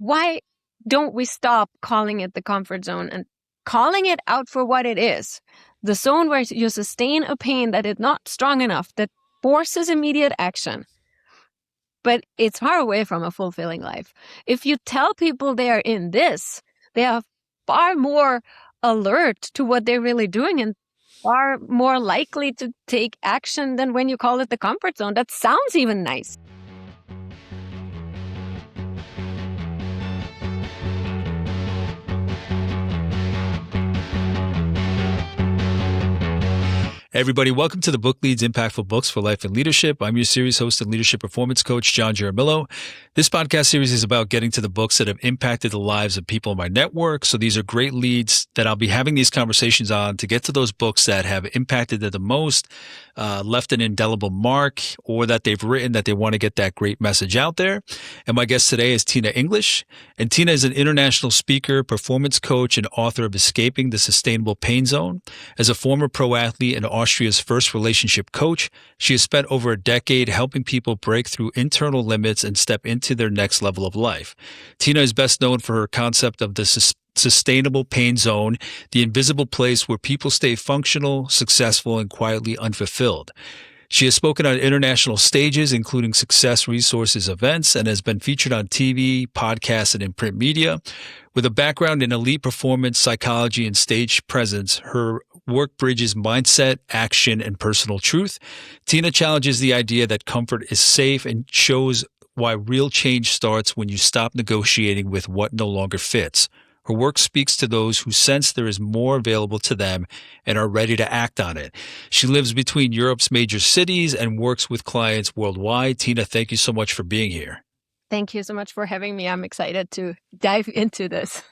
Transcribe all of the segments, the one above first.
why don't we stop calling it the comfort zone and calling it out for what it is? The zone where you sustain a pain that is not strong enough, that forces immediate action, but it's far away from a fulfilling life. If you tell people they are in this, they are far more alert to what they're really doing and far more likely to take action than when you call it the comfort zone. That sounds even nice. Hey everybody, welcome to the Book Leads Impactful Books for Life and Leadership. I'm your series host and leadership performance coach, John Jaramillo. This podcast series is about getting to the books that have impacted the lives of people in my network. So these are great leads that I'll be having these conversations on to get to those books that have impacted it the most, left an indelible mark, or that they've written that they want to get that great message out there. And my guest today is Tina English. And Tina is an international speaker, performance coach, and author of Escaping the Sustainable Pain Zone. As a former pro athlete and Austria's first relationship coach, she has spent over a decade helping people break through internal limits and step into their next level of life. Tina is best known for her concept of the sustainable pain zone, the invisible place where people stay functional, successful, and quietly unfulfilled. She has spoken on international stages, including Success Resources events, and has been featured on TV, podcasts, and in print media. With a background in elite performance, psychology, and stage presence, her work bridges mindset, action, and personal truth. Tina challenges the idea that comfort is safe and shows why real change starts when you stop negotiating with what no longer fits. Her work speaks to those who sense there is more available to them and are ready to act on it. She lives between Europe's major cities and works with clients worldwide. Tina, thank you so much for being here. Thank you so much for having me. I'm excited to dive into this.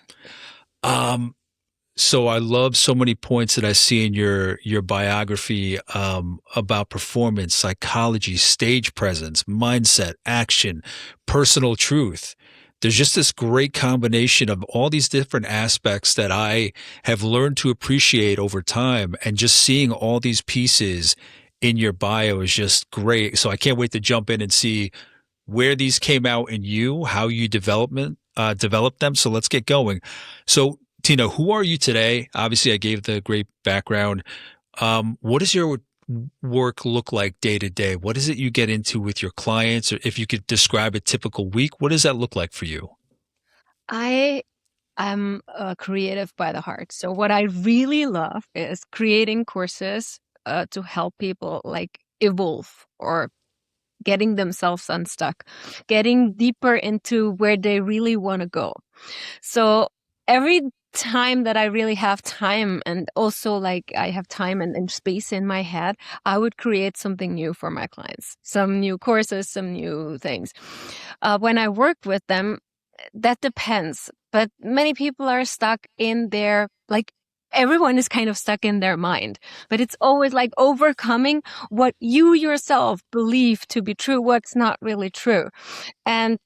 So I love so many points that I see in your biography about performance, psychology, stage presence, mindset, action, personal truth. There's just this great combination of all these different aspects that I have learned to appreciate over time, and just seeing all these pieces in your bio is just great. So I can't wait to jump in and see where these came out in you, how you developed them. So let's get going. So Tina, who are you today? Obviously, I gave the great background. What does your work look like day to day? What is it you get into with your clients? Or if you could describe a typical week, what does that look like for you? I am a creative by the heart. So what I really love is creating courses to help people like evolve or getting themselves unstuck, getting deeper into where they really want to go. So every time that I really have time, and also like I have time and space in my head, I would create something new for my clients, some new courses, some new things. When I work with them, that depends. But many people are stuck in their, like, everyone is kind of stuck in their mind, but it's always like overcoming what you yourself believe to be true, what's not really true. And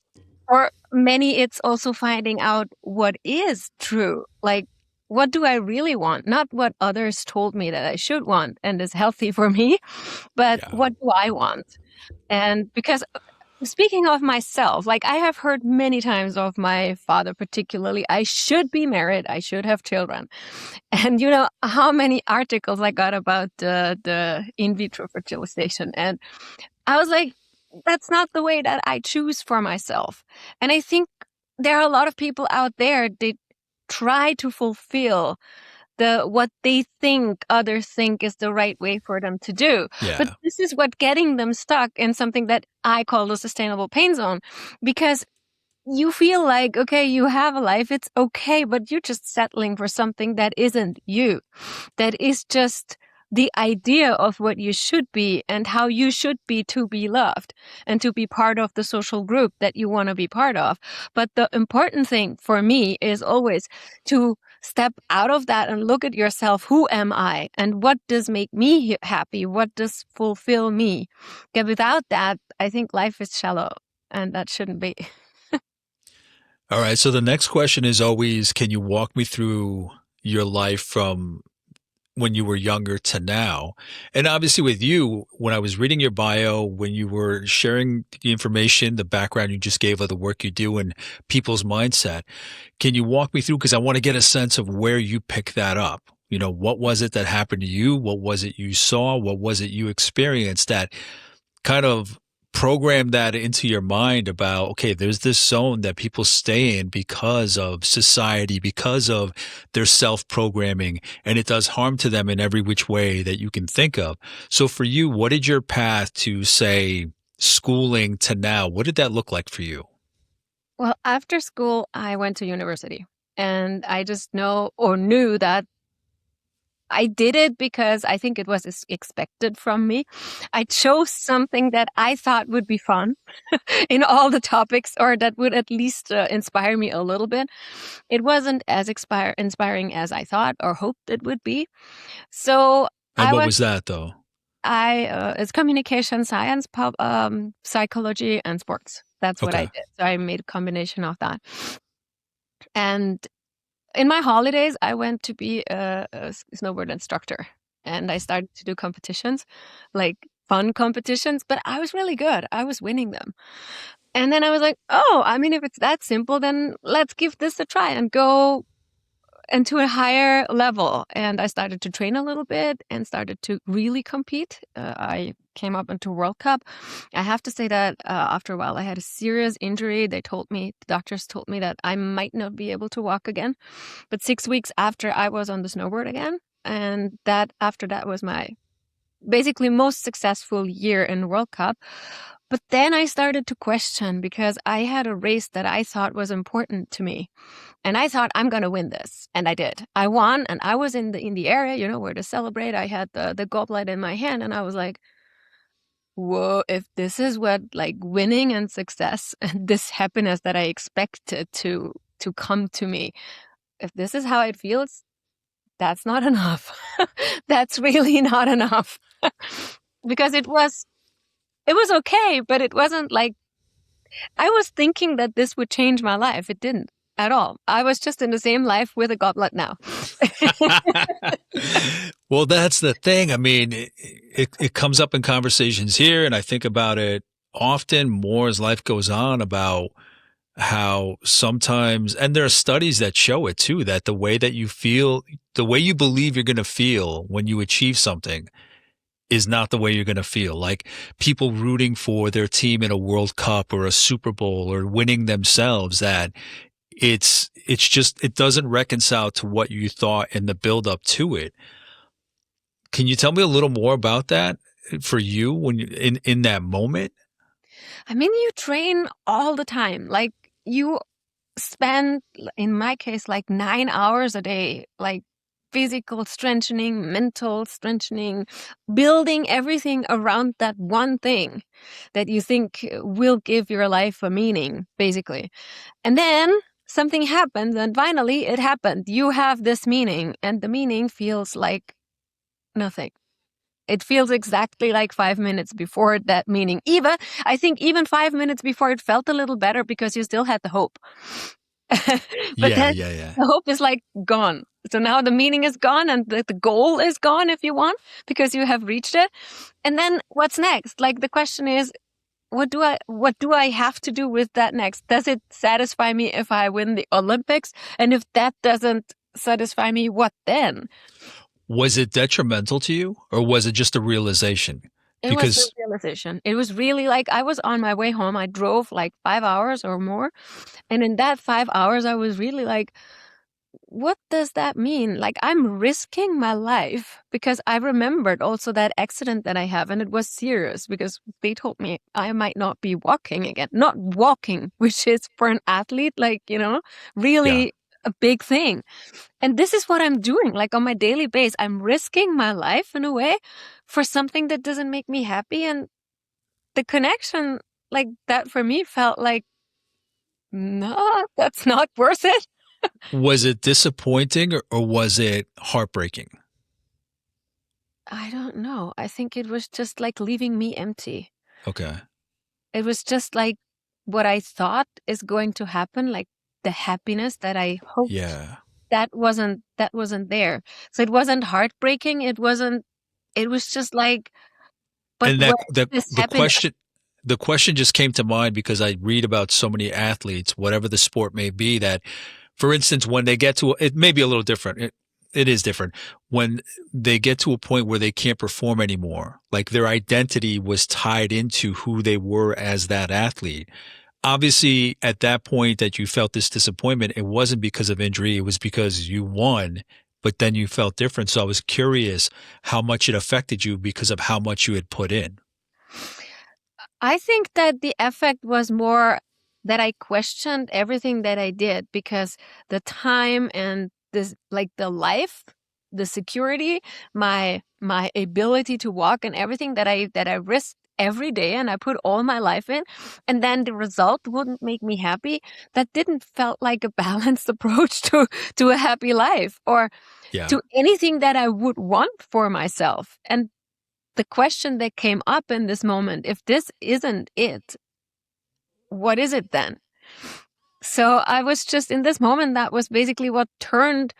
for many, it's also finding out what is true. Like, what do I really want? Not what others told me that I should want and is healthy for me, but what do I want? And because speaking of myself, like I have heard many times of my father, particularly, I should be married, I should have children. And you know how many articles I got about the in vitro fertilization. And I was like, that's not the way that I choose for myself. And I think there are a lot of people out there, they try to fulfill what they think others think is the right way for them to do. Yeah. But this is what getting them stuck in something that I call the sustainable pain zone, because you feel like, okay, you have a life, it's okay, but you're just settling for something that isn't you, that is just the idea of what you should be and how you should be to be loved and to be part of the social group that you want to be part of. But the important thing for me is always to step out of that and look at yourself. Who am I? And what does make me happy? What does fulfill me? Yeah, without that, I think life is shallow, and that shouldn't be. All right. So the next question is always, can you walk me through your life from when you were younger to now. And obviously with you, when I was reading your bio, when you were sharing the information, the background you just gave of the work you do and people's mindset, can you walk me through? Because I want to get a sense of where you pick that up. You know, what was it that happened to you? What was it you saw? What was it you experienced that kind of program that into your mind about, okay, there's this zone that people stay in because of society, because of their self programming, and it does harm to them in every which way that you can think of. So for you, what did your path to, say, schooling to now, what did that look like for you? Well, after school, I went to university, and I just know or knew that I did it because I think it was expected from me. I chose something that I thought would be fun in all the topics, or that would at least inspire me a little bit. It wasn't as inspiring as I thought or hoped it would be. So And I what went. was that though? It's communication science, psychology, and sports. That's what I Okay. did. So I made a combination of that. And in my holidays, I went to be a snowboard instructor, and I started to do competitions, like fun competitions, but I was really good. I was winning them. And then I was like, oh, I mean, if it's that simple, then let's give this a try and go into a higher level. And I started to train a little bit and started to really compete. I came up into World Cup. I have to say that after a while, I had a serious injury. The doctors told me that I might not be able to walk again. But 6 weeks after, I was on the snowboard again. And after that was my basically most successful year in World Cup. But then I started to question because I had a race that I thought was important to me. And I thought, I'm going to win this. And I did. I won, and I was in the area, where to celebrate. I had the goblet in my hand, and I was like, whoa, if this is what like winning and success and this happiness that I expected to come to me, if this is how it feels, that's not enough. That's really not enough. Because it was okay, but it wasn't like I was thinking that this would change my life. It didn't at all. I was just in the same life with a goblet now. Well, that's the thing. I mean, it comes up in conversations here, and I think about it often more as life goes on about how sometimes, and there are studies that show it too, that the way that you feel, the way you believe you're going to feel when you achieve something is not the way you're going to feel. Like people rooting for their team in a World Cup or a Super Bowl or winning themselves, that it's just, it doesn't reconcile to what you thought in the build up to it. Can you tell me a little more about that for you when you in that moment? I mean, you train all the time. Like you spend, in my case, like 9 hours a day, like physical strengthening, mental strengthening, building everything around that one thing that you think will give your life a meaning, basically. And then something happens, and finally it happened. You have this meaning, and the meaning feels like nothing. It feels exactly like 5 minutes before that meaning. I think even 5 minutes before it felt a little better because you still had the hope. But Yeah, then yeah, yeah. the hope is like gone. So now the meaning is gone, and the goal is gone if you want, because you have reached it. And then what's next? Like the question is, what do I have to do with that next? Does it satisfy me if I win the Olympics? And if that doesn't satisfy me, what then? Was it detrimental to you or was it just a realization? It was the Because realization. It was really like I was on my way home. I drove like 5 hours or more. And in that 5 hours, I was really like, what does that mean? Like, I'm risking my life because I remembered also that accident that I have, and it was serious because they told me I might not be walking again. Not walking, which is for an athlete, like, yeah, really a big thing. And this is what I'm doing, like on my daily base. I'm risking my life in a way for something that doesn't make me happy. And the connection, like that for me felt like, no, that's not worth it. was it disappointing or was it heartbreaking? I don't know. I think it was just like leaving me empty. Okay. It was just like what I thought is going to happen, like the happiness that I hoped Yeah. that wasn't there. So it wasn't heartbreaking. It was just like, but And where that is this the happiness? question just came to mind because I read about so many athletes, whatever the sport may be, that, for instance, when they get to, it may be a little different. It is different when they get to a point where they can't perform anymore. Like their identity was tied into who they were as that athlete. Obviously, at that point that you felt this disappointment, it wasn't because of injury. It was because you won, but then you felt different. So I was curious how much it affected you because of how much you had put in. I think that the effect was more that I questioned everything that I did, because the time and this, like the life, the security, my ability to walk and everything that I risked every day and I put all my life in, and then the result wouldn't make me happy. That didn't felt like a balanced approach to a happy life, or Yeah. to anything that I would want for myself. And the question that came up in this moment, if this isn't it, what is it then? So I was just in this moment, that was basically what turned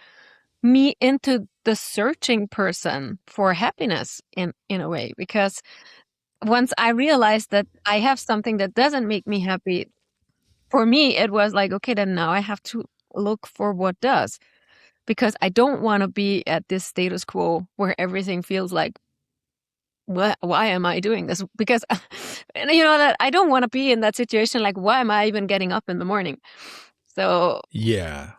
me into the searching person for happiness in a way. Because once I realized that I have something that doesn't make me happy, for me, it was like, okay, then now I have to look for what does. Because I don't want to be at this status quo where everything feels like, why am I doing this? Because and that I don't want to be in that situation. Like, why am I even getting up in the morning? So Yeah.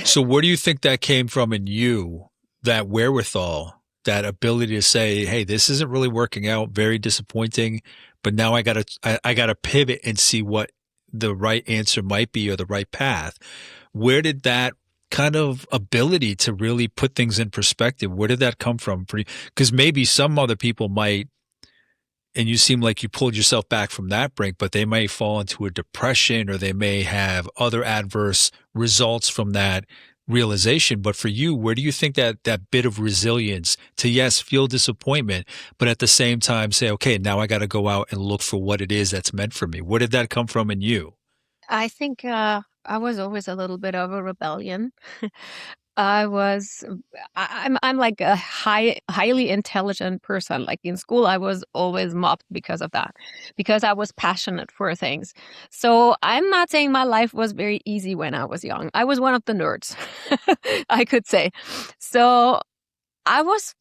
So where do you think that came from in you, that wherewithal, that ability to say, hey, this isn't really working out, very disappointing, but now I gotta pivot and see what the right answer might be or the right path. Where did that kind of ability to really put things in perspective, where did that come from? Because maybe some other people might, and you seem like you pulled yourself back from that brink, but they may fall into a depression or they may have other adverse results from that realization. But for you, where do you think that bit of resilience to, yes, feel disappointment, but at the same time say, okay, now I got to go out and look for what it is that's meant for me? Where did that come from in you? I think I was always a little bit of a rebellion. I was I'm like a highly intelligent person. Like in school, I was always mobbed because of that, because I was passionate for things. So I'm not saying my life was very easy when I was young. I was one of the nerds, I could say. So I was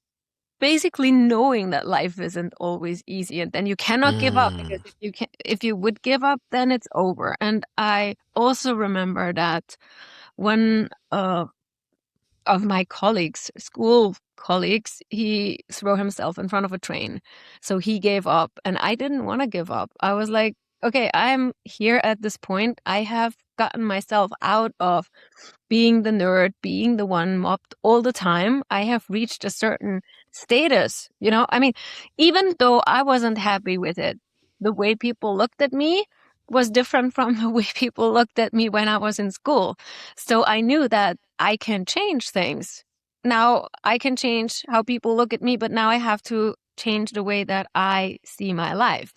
basically knowing that life isn't always easy, and then you cannot give up, because Mm. if you would give up, then it's over. And I also remember that one of my colleagues, school colleagues, he threw himself in front of a train. So he gave up, and I didn't want to give up. I was like, okay, I'm here at this point. I have gotten myself out of being the nerd, being the one mobbed all the time. I have reached a certain status, I mean, even though I wasn't happy with it, the way people looked at me was different from the way people looked at me when I was in school. So I knew that I can change things. Now I can change how people look at me, but now I have to change the way that I see my life.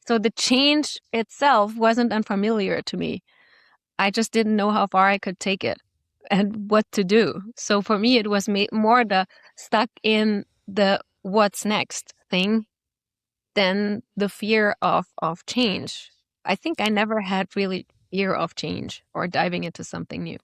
So the change itself wasn't unfamiliar to me. I just didn't know how far I could take it and what to do. So for me, it was more the stuck in the what's next thing than the fear of change. I think I never had really fear of change or diving into something new.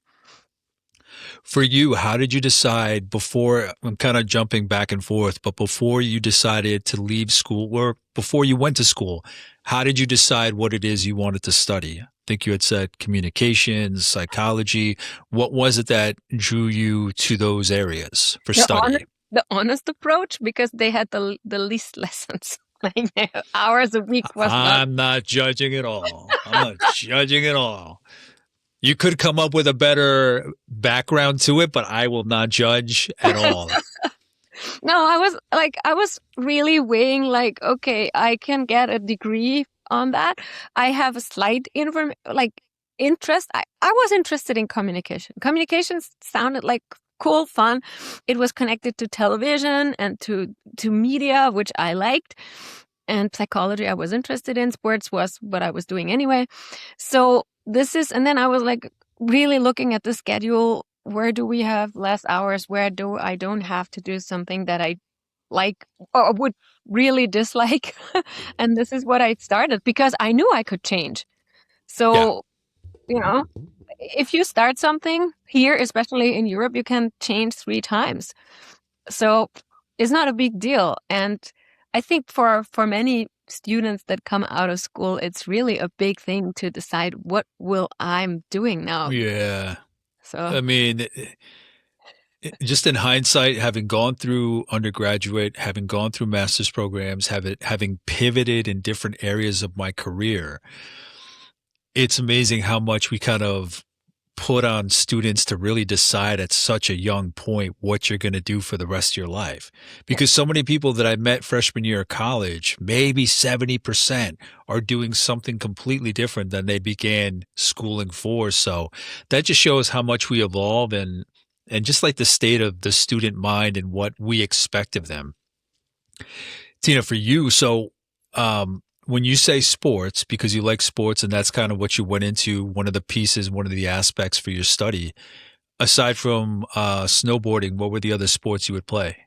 For you, how did you decide before, I'm kind of jumping back and forth, but before you decided to leave school or before you went to school, how did you decide what it is you wanted to study? I think you had said communications, psychology. What was it that drew you to those areas for The honest, study? the honest approach, because they had the least lessons. Like hours a week was not. I'm not judging at all. I'm not judging at all. You could come up with a better background to it, but I will not judge at all. No, I was really weighing like, okay, I can get a degree on that. I have a slight interest. I was interested in communication. Communications sounded like cool, fun. It was connected to television and to media, which I liked. And psychology I was interested in. Sports was what I was doing anyway. So and then I was like really looking at the schedule. where do we have less hours? Where do I don't have to do something that I like or would really dislike? And this is what I started because I knew I could change. Yeah. So, you know, if you start something here, especially in Europe, you can change 3 times. So it's not a big deal. And I think for many students that come out of school, it's really a big thing to decide what will I'm doing now. Yeah. So I mean, just in hindsight, having gone through undergraduate, having gone through master's programs, having pivoted in different areas of my career, it's amazing how much we kind of put on students to really decide at such a young point what you're going to do for the rest of your life. yeah. Because so many people that I met freshman year of college, maybe 70% are doing something completely different than they began schooling for. So that just shows how much we evolve and just like the state of the student mind and what we expect of them. Tina, for you, so when you say sports, because you like sports and that's kind of what you went into, one of the pieces, one of the aspects for your study, aside from snowboarding, what were the other sports you would play?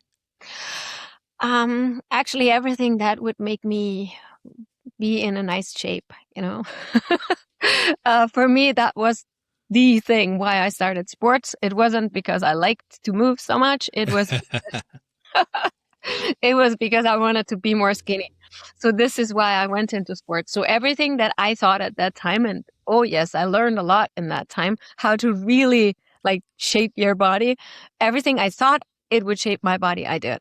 Actually, everything that would make me be in a nice shape, you know. For me, that was the thing why I started sports. It wasn't because I liked to move so much. It was because I wanted to be more skinny. So this is why I went into sports. So everything that I thought at that time, and oh yes, I learned a lot in that time, how to really like shape your body. Everything I thought it would shape my body, I did.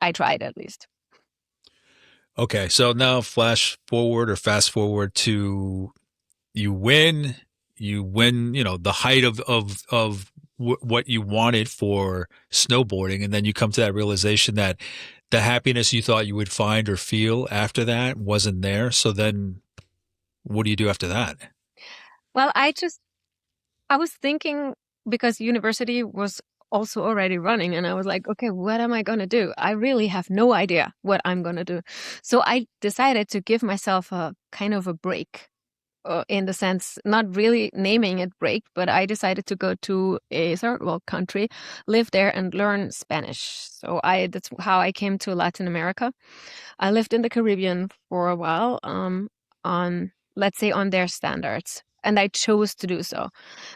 I tried at least. Okay, so now flash forward or fast forward to you you win, you know, the height of what you wanted for snowboarding, and then you come to that realization that the happiness you thought you would find or feel after that wasn't there. So then, what do you do after that? Well, I was thinking because university was also already running and I was like, okay, what am I going to do? I really have no idea what I'm going to do. So I decided to give myself a kind of a break. In the sense, not really naming it break, but I decided to go to a third world country, live there and learn Spanish. So that's how I came to Latin America. I lived in the Caribbean for a while, on, let's say, on their standards. And I chose to do so.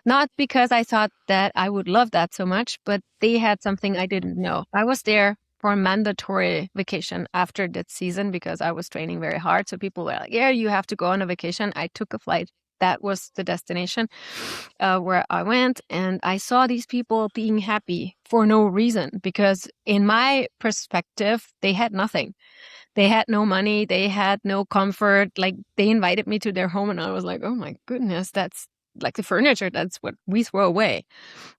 Not because I thought that I would love that so much, but they had something I didn't know. I was there for a mandatory vacation after that season because I was training very hard. So people were like, yeah, you have to go on a vacation. I took a flight. That was the destination where I went. And I saw these people being happy for no reason because, in my perspective, they had nothing. They had no money, they had no comfort. Like, they invited me to their home and I was like, oh my goodness, that's like the furniture, that's what we throw away.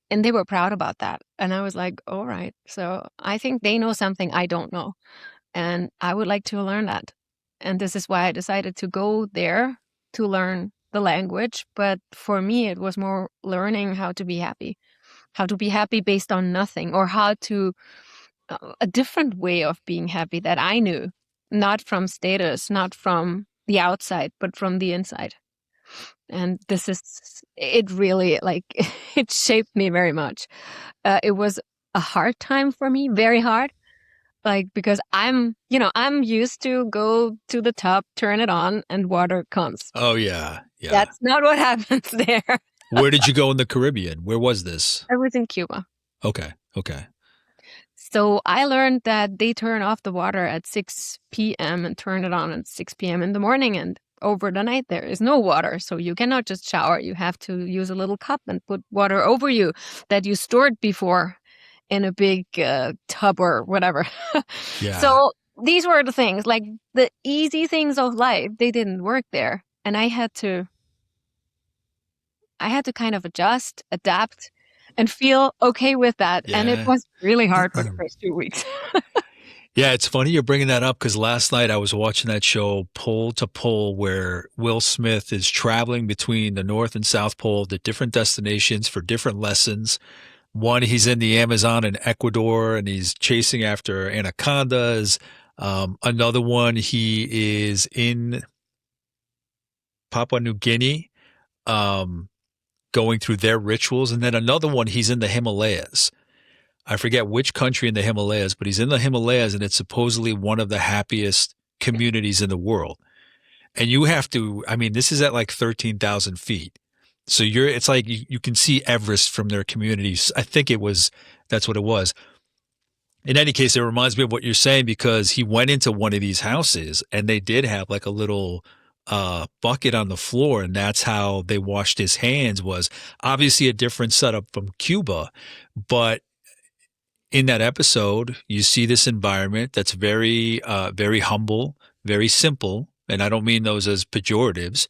And they were proud about that. And I was like, all right. So I think they know something I don't know. And I would like to learn that. And this is why I decided to go there to learn the language. But for me, it was more learning how to be happy based on nothing, or how to a different way of being happy that I knew, not from status, not from the outside, but from the inside. And this is, it really like, it shaped me very much. It was a hard time for me, very hard. Like, because I'm used to go to the top, turn it on, and water comes. Oh yeah, yeah. That's not what happens there. Where did you go in the Caribbean? Where was this? I was in Cuba. Okay, okay. So I learned that they turn off the water at 6 p.m. and turn it on at 6 p.m. in the morning. And over the night, there is no water. So you cannot just shower. You have to use a little cup and put water over you that you stored before in a big tub or whatever. Yeah. So these were the things, like the easy things of life, they didn't work there. And I had to kind of adjust, adapt, and feel okay with that. And it Yeah. was really hard for the first 2 weeks. Yeah, it's funny you're bringing that up because last night I was watching that show Pole to Pole where Will Smith is traveling between the North and South Pole to different destinations for different lessons. One, he's in the Amazon in Ecuador and he's chasing after anacondas. Another one, he is in Papua New Guinea. Um, going through their rituals. And then another one, he's in the Himalayas. I forget which country in the Himalayas, but he's in the Himalayas and it's supposedly one of the happiest communities in the world. And you have to, I mean, this is at like 13,000 feet. So it's like you can see Everest from their communities. I think that's what it was. In any case, it reminds me of what you're saying because he went into one of these houses and they did have like a little bucket on the floor, and that's how they washed his hands. Was obviously a different setup from Cuba, but in that episode, you see this environment that's very humble, very simple, and I don't mean those as pejoratives.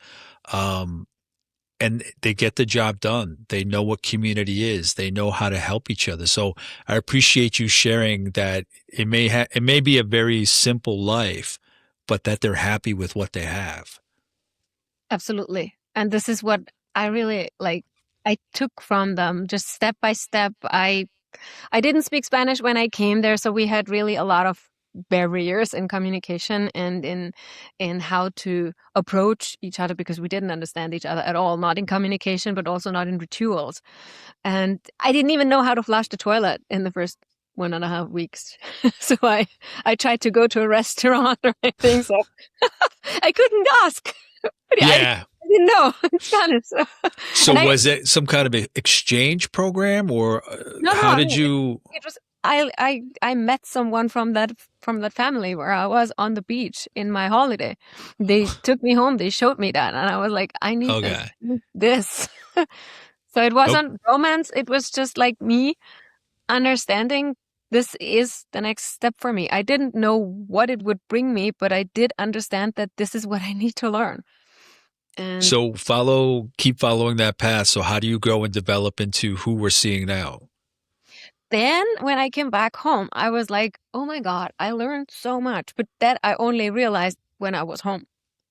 Um, and they get the job done. They know what community is. They know how to help each other. So I appreciate you sharing that it may be a very simple life, but that they're happy with what they have. Absolutely. And this is what I really like. I took from them just step by step. I didn't speak Spanish when I came there, so we had really a lot of barriers in communication and in how to approach each other because we didn't understand each other at all, not in communication, but also not in rituals. And I didn't even know how to flush the toilet in the first 1.5 weeks. So I tried to go to a restaurant or anything, so I couldn't ask. Yeah. I didn't know Spanish. So And was it some kind of exchange program, or how no, did you? it was I met someone from that family where I was on the beach in my holiday. They took me home. They showed me that, and I was like, I need this. Okay. I need this. So it Oh, wasn't romance. It was just like me understanding this is the next step for me. I didn't know what it would bring me, but I did understand that this is what I need to learn. And so keep following that path. So how do you grow and develop into who we're seeing now? then when I came back home, I was like, oh my God, I learned so much. But that I only realized when I was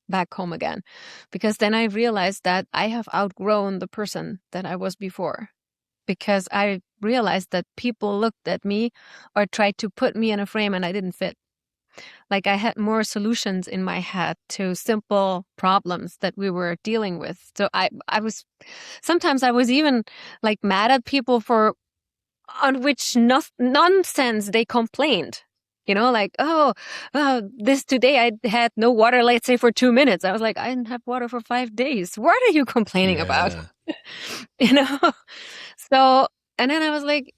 back home again, because then I realized that I have outgrown the person that I was before. Because I realized that people looked at me or tried to put me in a frame and I didn't fit. Like I had more solutions in my head to simple problems that we were dealing with. So sometimes I was even like mad at people for on which nonsense they complained. Like, this today I had no water, let's say for 2 minutes. I was like, I didn't have water for 5 days. What are you complaining about? Yeah. you know? So, and then I was like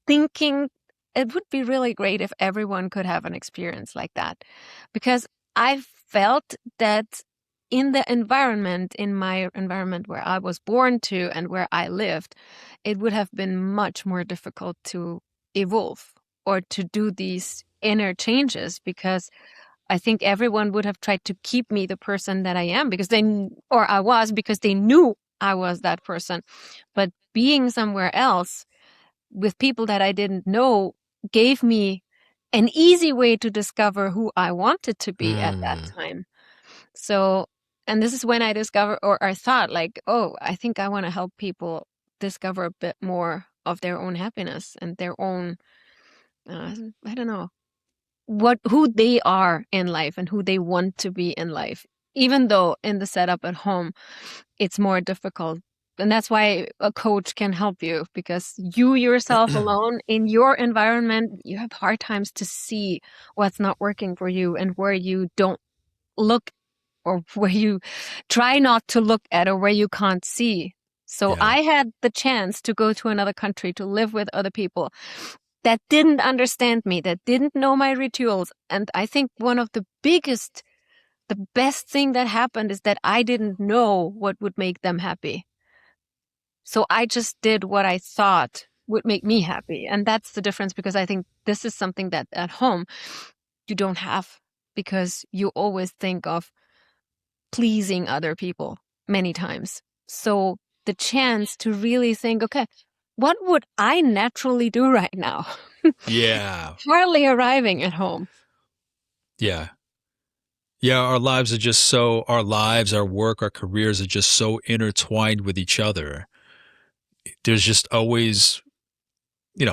thinking it would be really great if everyone could have an experience like that. Because I felt that in my environment where I was born to and where I lived, it would have been much more difficult to evolve or to do these inner changes because I think everyone would have tried to keep me the person that I am because I was because they knew I was that person. But being somewhere else with people that I didn't know gave me an easy way to discover who I wanted to be at that Mm. time. So, and this is when I discovered, or I thought, like, oh, I think I want to help people discover a bit more of their own happiness and their own, I don't know, who they are in life and who they want to be in life. Even though in the setup at home, it's more difficult. And that's why a coach can help you because you yourself alone in your environment, you have hard times to see what's not working for you and where you don't look or where you try not to look at or where you can't see. So Yeah. I had the chance to go to another country to live with other people that didn't understand me, that didn't know my rituals. And I think one of the best thing that happened is that I didn't know what would make them happy. So I just did what I thought would make me happy. And that's the difference because I think this is something that at home you don't have because you always think of pleasing other people many times. So the chance to really think, okay, what would I naturally do right now? Yeah. Hardly arriving at home. Yeah. Yeah. Our lives, our work, our careers are just so intertwined with each other. There's just always,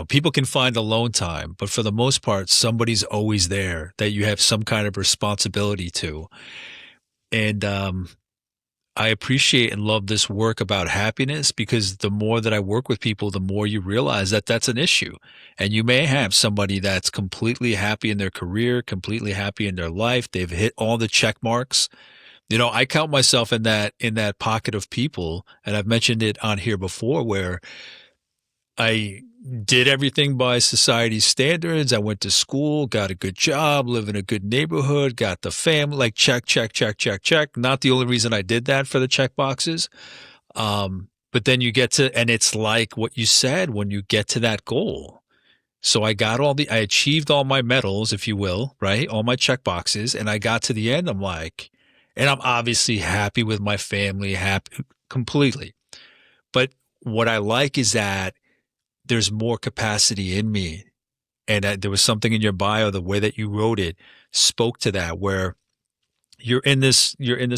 people can find alone time, but for the most part, somebody's always there that you have some kind of responsibility to. And I appreciate and love this work about happiness because the more that I work with people, the more you realize that that's an issue. And you may have somebody that's completely happy in their career, completely happy in their life. They've hit all the check marks. You know, I count myself in that pocket of people, and I've mentioned it on here before where I did everything by society's standards. I went to school, got a good job, live in a good neighborhood, got the family, like check, check, check, check, check. Not the only reason I did that for the check boxes. But then you get to, and it's like what you said when you get to that goal. So I achieved all my medals, if you will, right? All my check boxes. And I got to the end. I'm like, and I'm obviously happy with my family, happy completely. But what I like is that there's more capacity in me. And there was something in your bio, the way that you wrote it spoke to that, where you're in this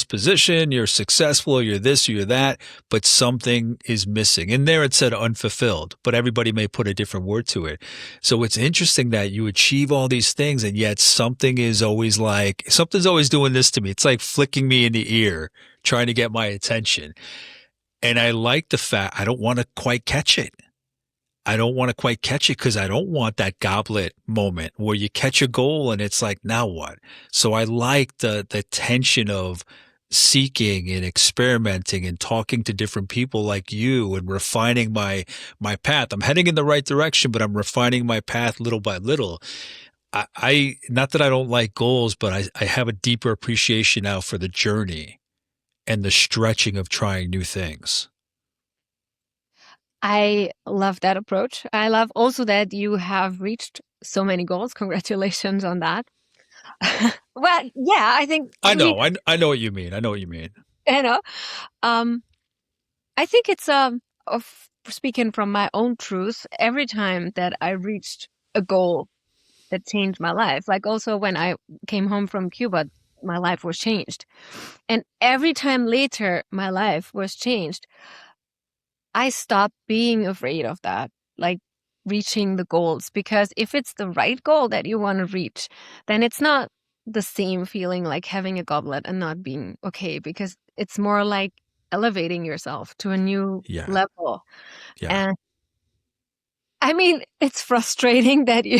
position, you're successful, you're this, you're that, but something is missing. And there it said unfulfilled, but everybody may put a different word to it. So it's interesting that you achieve all these things and yet something's always doing this to me. It's like flicking me in the ear, trying to get my attention. And I like the fact I don't want to quite catch it. I don't want to quite catch it because I don't want that goblet moment where you catch a goal and it's like, now what? So I like the tension of seeking and experimenting and talking to different people like you and refining my path. I'm heading in the right direction, but I'm refining my path little by little. I not that I don't like goals, but I have a deeper appreciation now for the journey and the stretching of trying new things. I love that approach. I love also that you have reached so many goals. Congratulations on that. Well, yeah, I think I we, know, I know what you mean. I know what you mean. you know, um, I think it's of speaking from my own truth. Every time that I reached a goal that changed my life, like also when I came home from Cuba, my life was changed, and every time later, my life was changed. I stopped being afraid of that, like reaching the goals, because if it's the right goal that you want to reach, then it's not the same feeling like having a goblet and not being okay, because it's more like elevating yourself to a new Yeah. level. Yeah. And I mean, it's frustrating that you,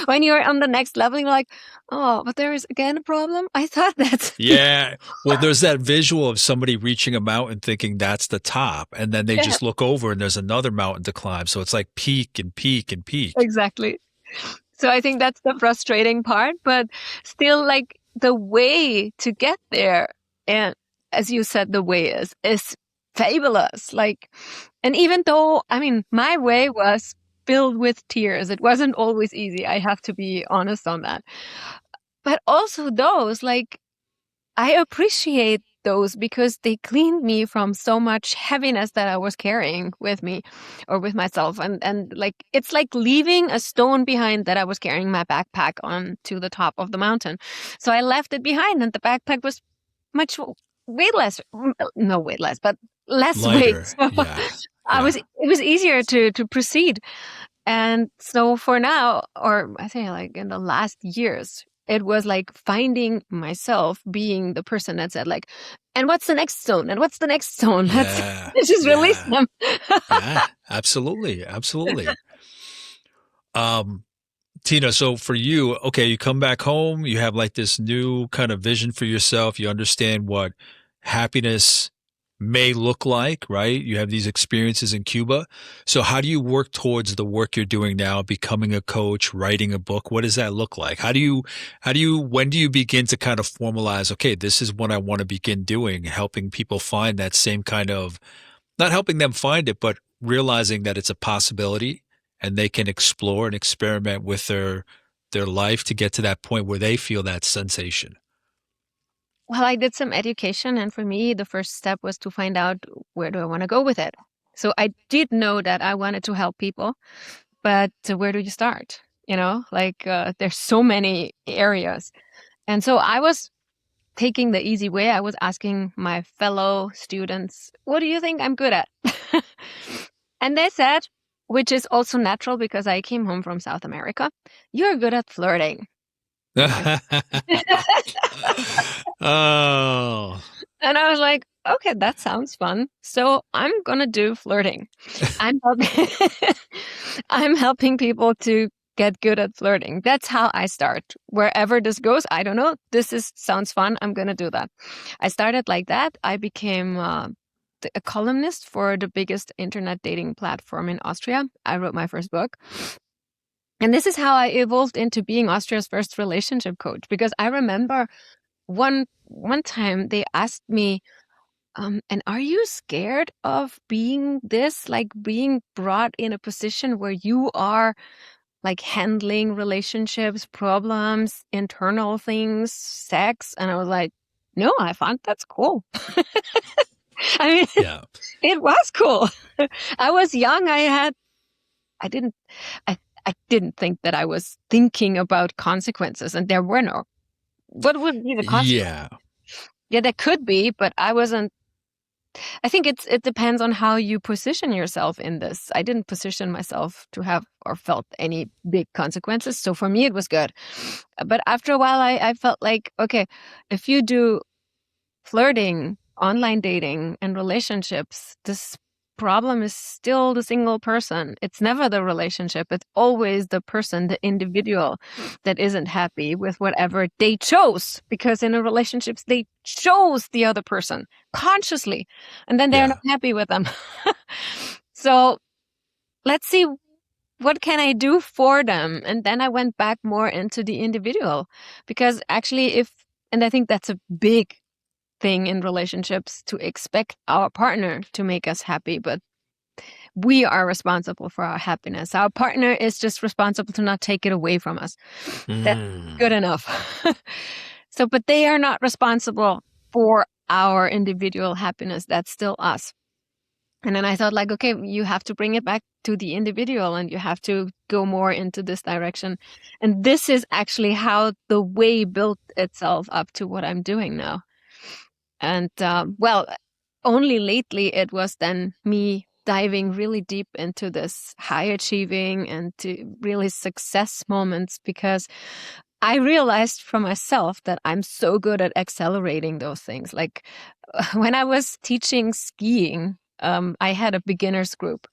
when you're on the next level, you're like, oh, but there is again a problem. I thought that's, Yeah. Well, there's that visual of somebody reaching a mountain thinking that's the top, and then they yeah, just look over and there's another mountain to climb. So it's like peak and peak and peak. exactly. So I think that's the frustrating part, but still like the way to get there. And as you said, the way is fabulous. Like, and even though, I mean, my way was filled with tears, it wasn't always easy. I have to be honest on that. But also those, like, I appreciate those because they cleaned me from so much heaviness that I was carrying with me or with myself. And like it's like leaving a stone behind that I was carrying my backpack on to the top of the mountain. So I left it behind and the backpack was much weight less, no weight less, but less weight. Lighter. So Yeah. I was Yeah. it was easier to proceed. And so for now, or I think like in the last years, it was like finding myself being the person that said like, and what's the next stone? And what's the next stone? Yeah. Let's just release Yeah. them. Yeah. Absolutely. Absolutely. Um, Tina, so for you, okay, you come back home, you have like this new kind of vision for yourself. You understand what happiness may look like, right? You have these experiences in Cuba. So how do you work towards the work you're doing now, becoming a coach, writing a book? What does that look like? When do you begin to kind of formalize, okay, this is what I want to begin doing, helping people find that same kind of not helping them find it, but realizing that it's a possibility and they can explore and experiment with their life to get to that point where they feel that sensation. Well, I did some education, and for me, the first step was to find out where do I want to go with it. So I did know that I wanted to help people, but where do you start? Like there's so many areas. And so I was taking the easy way. I was asking my fellow students, what do you think I'm good at? And they said, which is also natural because I came home from South America, you're good at flirting. I'm like, Oh, And I was like, okay, that sounds fun. So I'm gonna do flirting. I'm helping, I'm helping people to get good at flirting. That's how I start. Wherever this goes, I don't know. This is sounds fun. I'm gonna do that. I started like that. I became a columnist for the biggest internet dating platform in Austria. I wrote my first book. And this is how I evolved into being Austria's first relationship coach. Because I remember one time they asked me, and are you scared of being this, like being brought in a position where you are like handling relationships, problems, internal things, sex? And I was like, no, I found that's cool. I mean, Yeah. it was cool. I was young. I didn't, I, I didn't think that I was thinking about consequences, and there were no. What would be the consequence? Yeah. Yeah, there could be, but I wasn't. I think it depends on how you position yourself in this. I didn't position myself to have or felt any big consequences. So for me, it was good. But after a while, I felt like, okay, if you do flirting, online dating, and relationships, this problem is still the single person. It's never the relationship. It's always the person, the individual that isn't happy with whatever they chose. Because in a relationship, they chose the other person consciously, and then they're not Yeah. happy with them. So let's see, what can I do for them? And then I went back more into the individual, because actually, and I think that's a big thing in relationships, to expect our partner to make us happy, but we are responsible for our happiness. Our partner is just responsible to not take it away from us. That's good Mm. enough. So, but they are not responsible for our individual happiness. That's still us. And then I thought, like, okay, you have to bring it back to the individual, and you have to go more into this direction. And this is actually how the way built itself up to what I'm doing now. And well, only lately it was then me diving really deep into this high achieving and to really success moments, because I realized for myself that I'm so good at accelerating those things. Like when I was teaching skiing, I had a beginners group.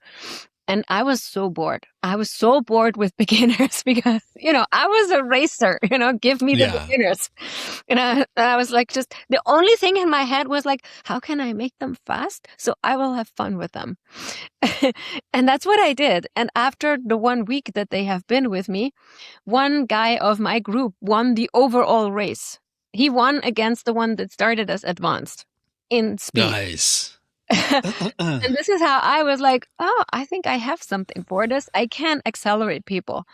And I was so bored. I was so bored with beginners because, I was a racer, give me the Yeah. beginners. I was like, just the only thing in my head was like, how can I make them fast so I will have fun with them? And that's what I did. And after the 1 week that they have been with me, one guy of my group won the overall race. He won against the one that started as advanced in speed. Nice. And this is how I was like, oh, I think I have something for this. I can accelerate people.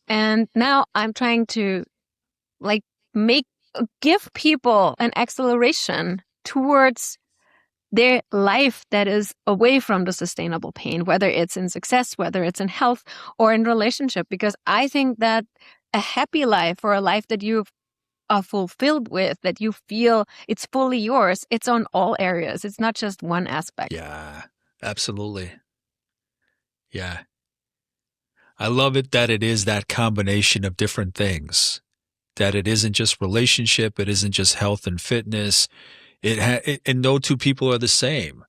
And now I'm trying to like give people an acceleration towards their life that is away from the sustainable pain, whether it's in success, whether it's in health or in relationship. Because I think that a happy life, or a life that you are fulfilled with, that you feel it's fully yours, it's on all areas. It's not just one aspect. Yeah. Absolutely. Yeah. I love it that it is that combination of different things. That it isn't just relationship, it isn't just health and fitness. And no two people are the same.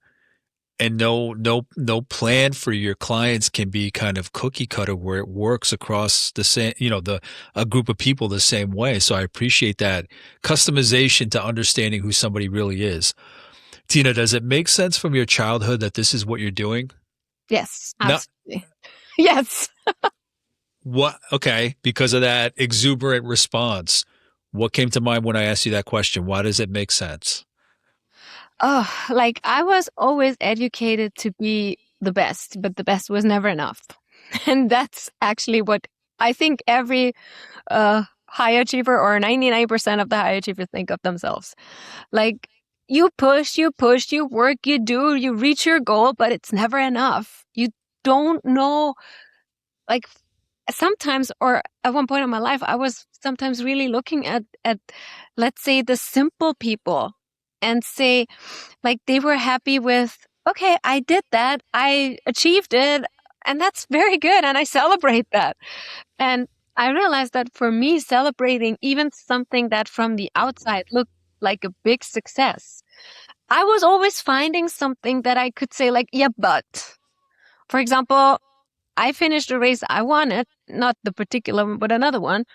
And no plan for your clients can be kind of cookie cutter where it works across the same, a group of people the same way. So I appreciate that customization to understanding who somebody really is. Tina, does it make sense from your childhood that this is what you're doing? Yes, Not absolutely. Yes. what, okay, because of that exuberant response. What came to mind when I asked you that question? Why does it make sense? Oh, like I was always educated to be the best, but the best was never enough. And that's actually what I think every high achiever, or 99% of the high achievers, think of themselves. Like you push, you work, you reach your goal, but it's never enough. You don't know, like sometimes, or at one point in my life, I was sometimes really looking at let's say the simple people, and say like they were happy with, okay, I did that, I achieved it, and that's very good, and I celebrate that. And I realized that for me, celebrating even something that from the outside looked like a big success, I was always finding something that I could say like, yeah, but for example, I finished a race I wanted, not the particular one, but another one.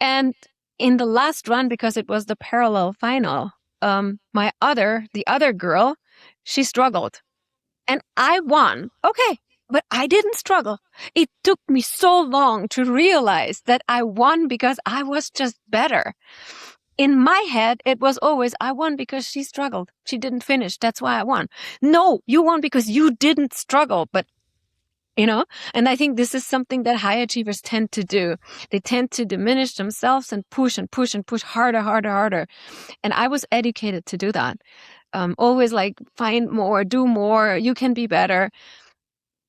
And in the last run, because it was the parallel final, the other girl, she struggled and I won. Okay. But I didn't struggle. It took me so long to realize that I won because I was just better. In my head, it was always, I won because she struggled. She didn't finish. That's why I won. No, you won because you didn't struggle. But and I think this is something that high achievers tend to do. They tend to diminish themselves and push and push and push harder, harder, harder. And I was educated to do that. Always like find more, do more, you can be better.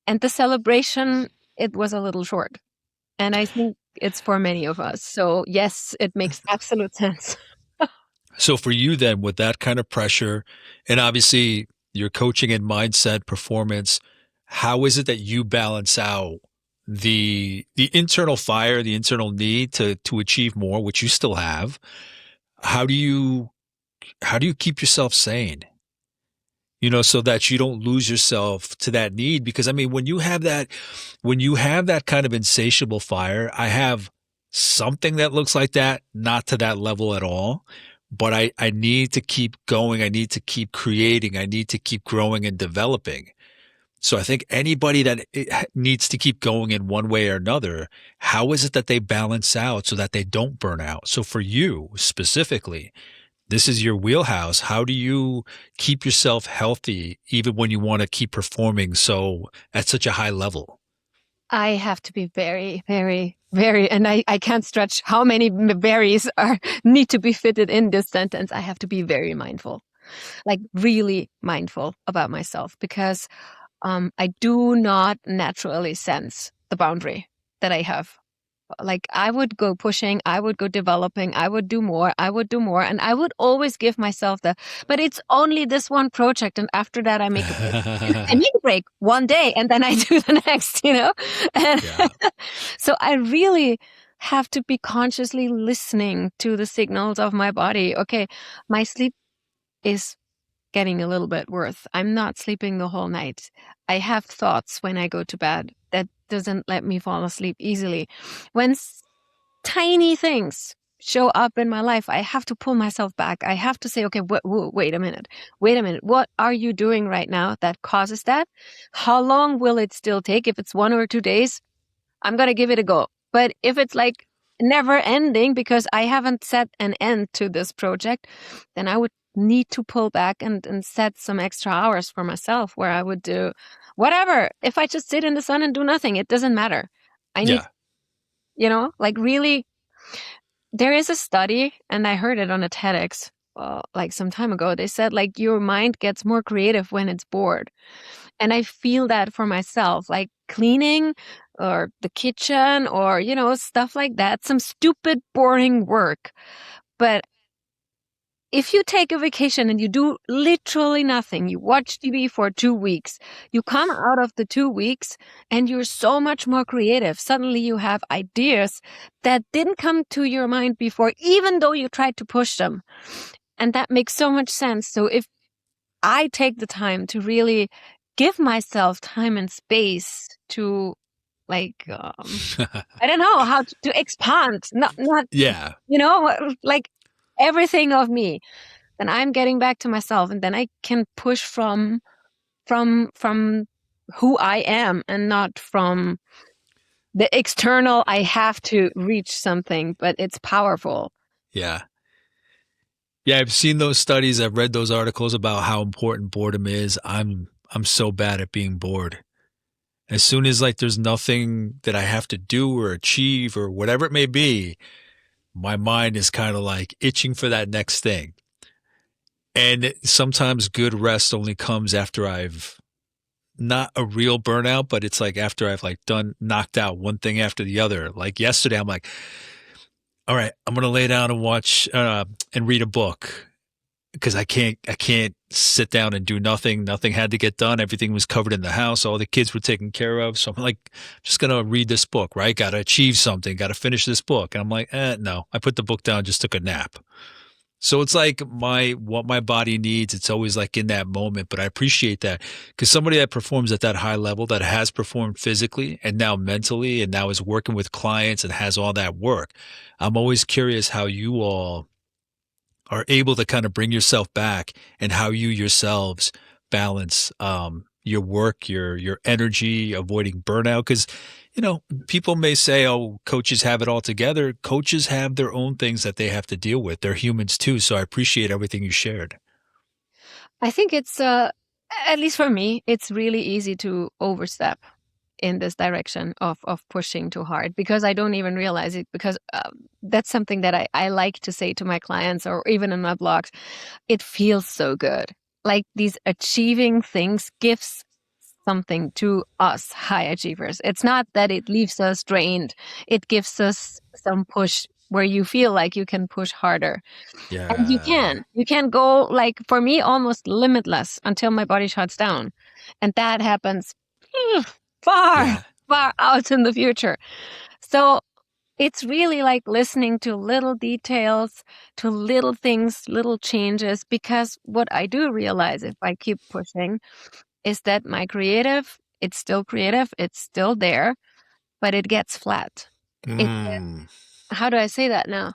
And the celebration, it was a little short. And I think it's for many of us. So yes, it makes absolute sense. So for you then, with that kind of pressure, and obviously your coaching and mindset performance, how is it that you balance out the internal fire, the internal need to achieve more, which you still have? How do you keep yourself sane? So that you don't lose yourself to that need. Because I mean, when you have that kind of insatiable fire, I have something that looks like that, not to that level at all. But I need to keep going. I need to keep creating. I need to keep growing and developing. So I think anybody that needs to keep going in one way or another, how is it that they balance out so that they don't burn out? So for you specifically, this is your wheelhouse. How do you keep yourself healthy even when you want to keep performing so at such a high level? I have to be very, very, very, and I can't stretch how many berries need to be fitted in this sentence. I have to be very mindful, like really mindful about myself, because I do not naturally sense the boundary that I have. Like I would go pushing, I would go developing, I would do more, and I would always give myself but it's only this one project, and after that I make a break. I make a break one day and then I do the next, And Yeah. so I really have to be consciously listening to the signals of my body. Okay, my sleep is getting a little bit worse. I'm not sleeping the whole night. I have thoughts when I go to bed that doesn't let me fall asleep easily. When tiny things show up in my life, I have to pull myself back. I have to say, okay, wait a minute. Wait a minute. What are you doing right now that causes that? How long will it still take? If it's 1 or 2 days, I'm going to give it a go. But if it's like never ending because I haven't set an end to this project, then I would need to pull back and set some extra hours for myself where I would do whatever. If I just sit in the sun and do nothing, it doesn't matter. I need, Yeah. like really, there is a study and I heard it on a TEDx like some time ago. They said like your mind gets more creative when it's bored. And I feel that for myself, like cleaning or the kitchen or, stuff like that, some stupid, boring work. But if you take a vacation and you do literally nothing, you watch TV for 2 weeks, you come out of the 2 weeks and you're so much more creative. Suddenly you have ideas that didn't come to your mind before, even though you tried to push them. And that makes so much sense. So if I take the time to really give myself time and space to like I don't know how to expand, not Yeah. like everything of me, then I'm getting back to myself, and then I can push from who I am and not from the external. I have to reach something, but it's powerful. Yeah. Yeah, I've seen those studies. I've read those articles about how important boredom is. I'm so bad at being bored. As soon as like there's nothing that I have to do or achieve or whatever it may be, my mind is kind of like itching for that next thing. And sometimes good rest only comes after I've not a real burnout, but it's like after I've like done knocked out one thing after the other. Like yesterday, I'm like, all right, I'm gonna lay down and watch and read a book because I can't sit down and do nothing. Nothing had to get done. Everything was covered in the house. All the kids were taken care of. So I'm like, just gonna read this book, right? Got to achieve something. Got to finish this book. And I'm like, no. I put the book down, just took a nap. So it's like what my body needs. It's always like in that moment, but I appreciate that because somebody that performs at that high level, that has performed physically and now mentally, and now is working with clients and has all that work. I'm always curious how you all are able to kind of bring yourself back and how you yourselves balance your work, your energy, avoiding burnout. Because people may say, "Oh, coaches have it all together." Coaches have their own things that they have to deal with. They're humans too. So I appreciate everything you shared. I think it's, at least for me, it's really easy to overstep in this direction of pushing too hard because I don't even realize it because that's something that I like to say to my clients or even in my blogs. It feels so good. Like these achieving things gives something to us high achievers. It's not that it leaves us drained. It gives us some push where you feel like you can push harder. And Yeah. you can go like for me almost limitless until my body shuts down. And that happens far, Yeah. far out in the future. So it's really like listening to little details, to little things, little changes, because what I do realize if I keep pushing is that my creative, it's still there, but it gets flat. It Mm. how do I say that now?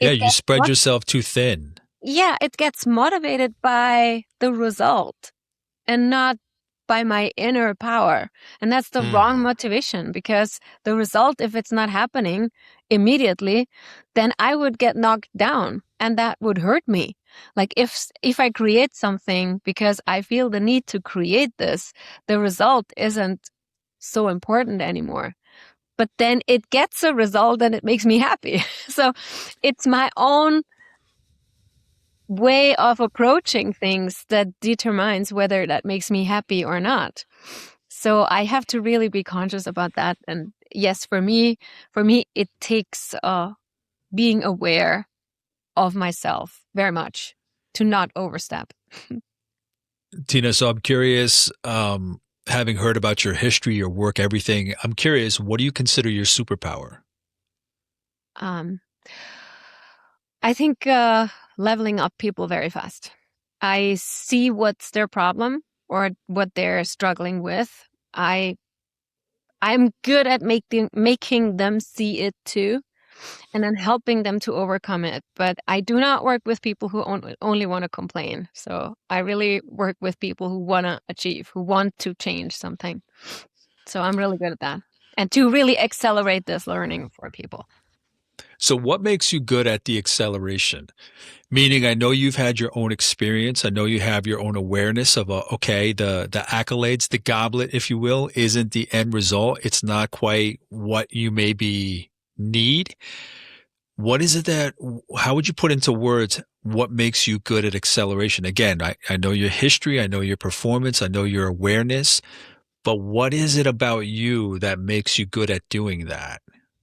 Yeah. It You gets spread yourself too thin. yeah, it gets motivated by the result and not by my inner power. And that's the wrong Mm. motivation because the result, if it's not happening immediately, then I would get knocked down and that would hurt me. Like if I create something because I feel the need to create this, the result isn't so important anymore. But then it gets a result and it makes me happy. So it's my own way of approaching things that determines whether that makes me happy or not. So I have to really be conscious about that. And yes, for me, it takes being aware of myself very much to not overstep. Tina, so I'm curious, having heard about your history, your work, everything, I'm curious, what do you consider your superpower? Um, I think leveling up people very fast. I see what's their problem or what they're struggling with. I'm good at making them see it too, and then helping them to overcome it. But I do not work with people who only want to complain. So I really work with people who want to achieve, who want to change something. So I'm really good at that. And to really accelerate this learning for people. So what makes you good at the acceleration? Meaning, I know you've had your own experience. I know you have your own awareness of, okay, the accolades, the goblet, if you will, isn't the end result. It's not quite what you maybe need. What is it that, how would you put into words what makes you good at acceleration? Again, I know your history, I know your performance, I know your awareness, but what is it about you that makes you good at doing that?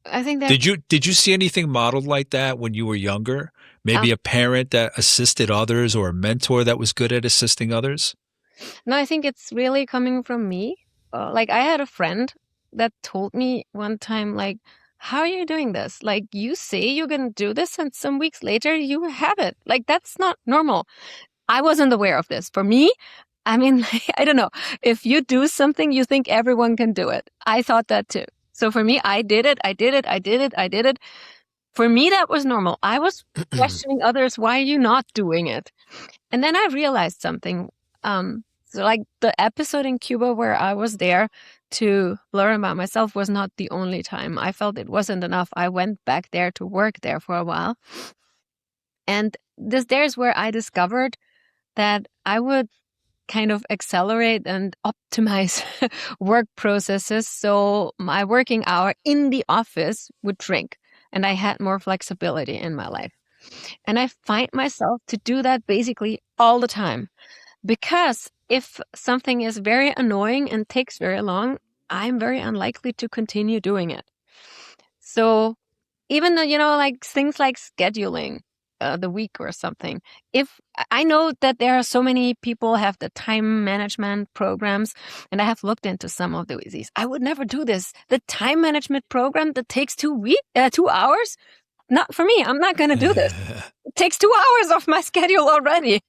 I think that Did you see anything modeled like that when you were younger? um, Maybe a parent that assisted others or a mentor that was good at assisting others? no, I think it's really coming from me. Like I had a friend that told me one time, like, how are you doing this? Like you say you're gonna do this, and some weeks later you have it. Like that's not normal. I wasn't aware of this. For me, I mean, I don't know. If you do something, you think everyone can do it. I thought that too. So for me, I did it. I did it. I did it. I did it. For me, that was normal. I was questioning others. Why are you not doing it? And then I realized something. So like the episode in Cuba where I was there to learn about myself was not the only time. I felt it wasn't enough. I went back there to work there for a while. And there's where I discovered that I would kind of accelerate and optimize work processes so my working hour in the office would shrink and I had more flexibility in my life. And I find myself to do that basically all the time because if something is very annoying and takes very long, I'm very unlikely to continue doing it. So even though, like things like scheduling the week or something, if I know that there are so many people have the time management programs, and I have looked into some of these, I would never do this. The time management program that takes 2 hours, not for me. I'm not going to do this. It takes 2 hours of my schedule already.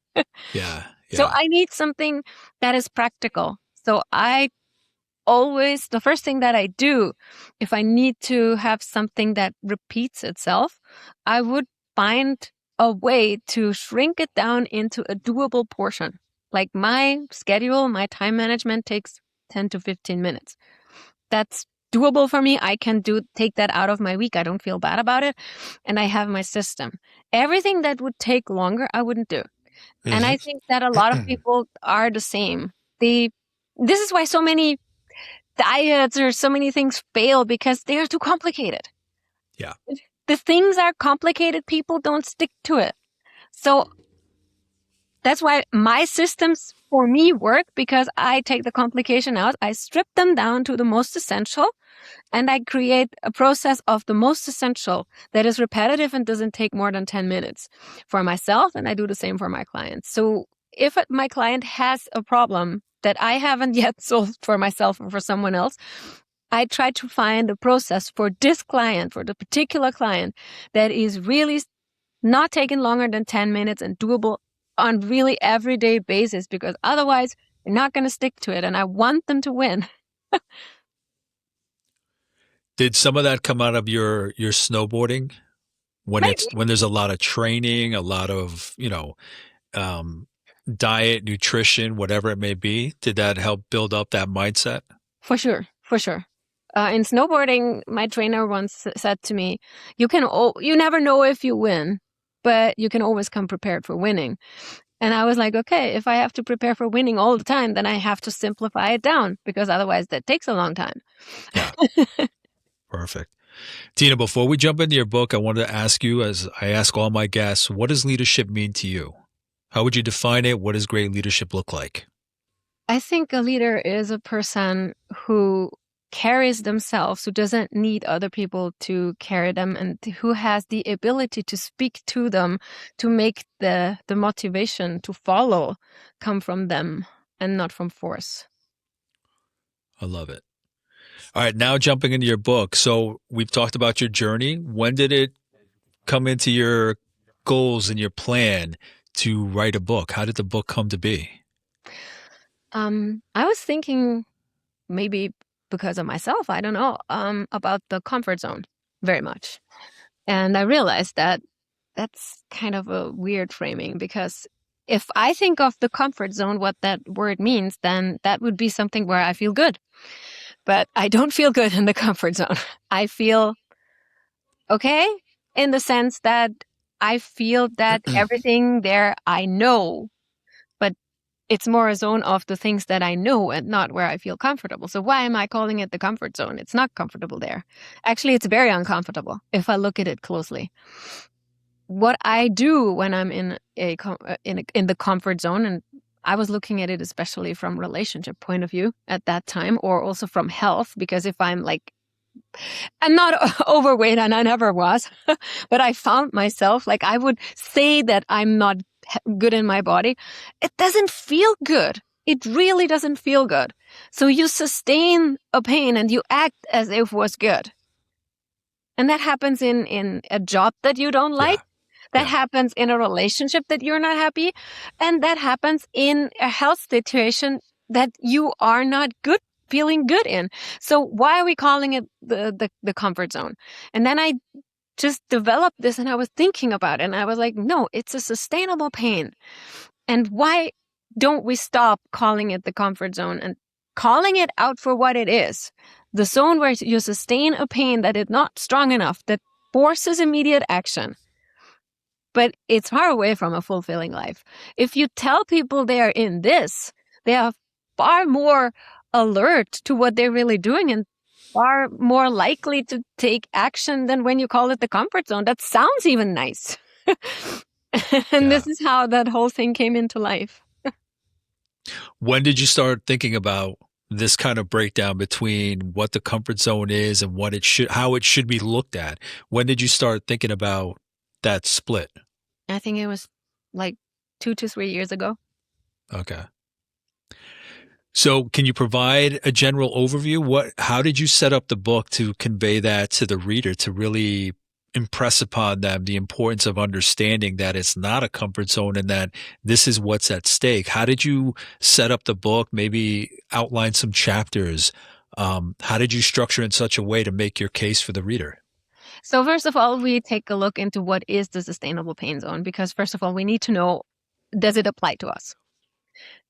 Yeah. So Yeah. I need something that is practical. So I always, the first thing that I do, if I need to have something that repeats itself, I would find a way to shrink it down into a doable portion. Like my schedule, my time management takes 10 to 15 minutes. That's doable for me. I can take that out of my week. I don't feel bad about it. And I have my system. Everything that would take longer, I wouldn't do. And I think that a lot of people are the same. This is why so many diets or so many things fail, because they are too complicated. Yeah. The things are complicated, people don't stick to it. So that's why my systems for me work, because I take the complication out, I strip them down to the most essential, and I create a process of the most essential that is repetitive and doesn't take more than 10 minutes for myself. And I do the same for my clients. So if my client has a problem that I haven't yet solved for myself or for someone else, I try to find a process for this client, for the particular client, that is really not taking longer than 10 minutes and doable on really everyday basis, because otherwise you're not going to stick to it. And I want them to win. Did some of that come out of your snowboarding Maybe. when there's a lot of training, a lot of, diet, nutrition, whatever it may be? Did that help build up that mindset? For sure, for sure. In snowboarding, my trainer once said to me, you never know if you win, but you can always come prepared for winning." And I was like, okay, if I have to prepare for winning all the time, then I have to simplify it down, because otherwise that takes a long time. Yeah. Perfect. Tina, before we jump into your book, I wanted to ask you, as I ask all my guests, what does leadership mean to you? How would you define it? What does great leadership look like? I think a leader is a person who carries themselves, who doesn't need other people to carry them, and who has the ability to speak to them, to make the motivation to follow come from them and not from force. I love it. All right, now jumping into your book. So we've talked about your journey. When did it come into your goals and your plan to write a book? How did the book come to be? I was thinking, maybe because of myself, I don't know, about the comfort zone very much. And I realized that that's kind of a weird framing, because if I think of the comfort zone, what that word means, then that would be something where I feel good. But I don't feel good in the comfort zone. I feel okay in the sense that I feel that everything there I know, but it's more a zone of the things that I know and not where I feel comfortable. So why am I calling it the comfort zone? It's not comfortable there. Actually, it's very uncomfortable if I look at it closely. What I do when I'm in the comfort zone, and I was looking at it especially from relationship point of view at that time, or also from health, because if I'm not overweight, and I never was, but I found myself, like, I would say that I'm not good in my body. It doesn't feel good. It really doesn't feel good. So you sustain a pain and you act as if it was good. And that happens in a job that you don't like. Yeah. That Yeah. happens in a relationship that you're not happy. And that happens in a health situation that you are not feeling good in. So why are we calling it the comfort zone? And then I just developed this, and I was thinking about it, and I was like, no, it's a sustainable pain. And why don't we stop calling it the comfort zone and calling it out for what it is? The zone where you sustain a pain that is not strong enough, that forces immediate action, but it's far away from a fulfilling life. If you tell people they are in this, they are far more alert to what they're really doing and far more likely to take action than when you call it the comfort zone. That sounds even nice. And Yeah. this is how that whole thing came into life. When did you start thinking about this kind of breakdown between what the comfort zone is and how it should be looked at? When did you start thinking about that split? I think it was like 2 to 3 years ago. Okay. So can you provide a general overview? How did you set up the book to convey that to the reader, to really impress upon them the importance of understanding that it's not a comfort zone and that this is what's at stake? How did you set up the book? Maybe outline some chapters. How did you structure in such a way to make your case for the reader? So first of all, we take a look into what is the sustainable pain zone, because first of all, we need to know, does it apply to us?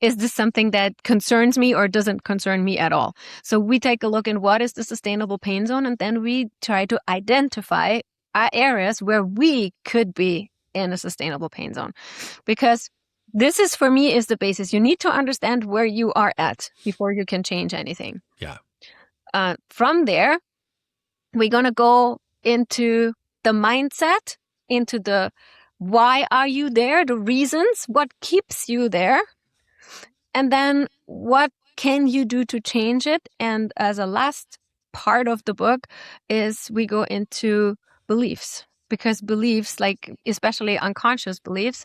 Is this something that concerns me or doesn't concern me at all? So we take a look in what is the sustainable pain zone, and then we try to identify areas where we could be in a sustainable pain zone. Because this is, for me, is the basis. You need to understand where you are at before you can change anything. Yeah. From there, we're going to go into the mindset, into the why are you there, the reasons, what keeps you there, and then what can you do to change it. And as a last part of the book is we go into beliefs, because beliefs, like especially unconscious beliefs,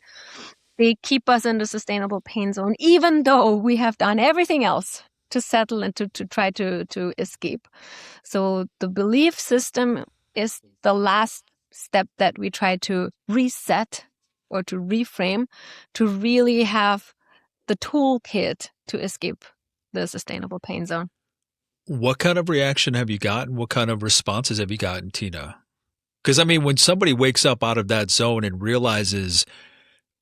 they keep us in the sustainable pain zone, even though we have done everything else to settle and to try to escape. So the belief system is the last step that we try to reset or to reframe, to really have the toolkit to escape the sustainable pain zone. What kind of reaction have you gotten? What kind of responses have you gotten, Tina? Because I mean, when somebody wakes up out of that zone and realizes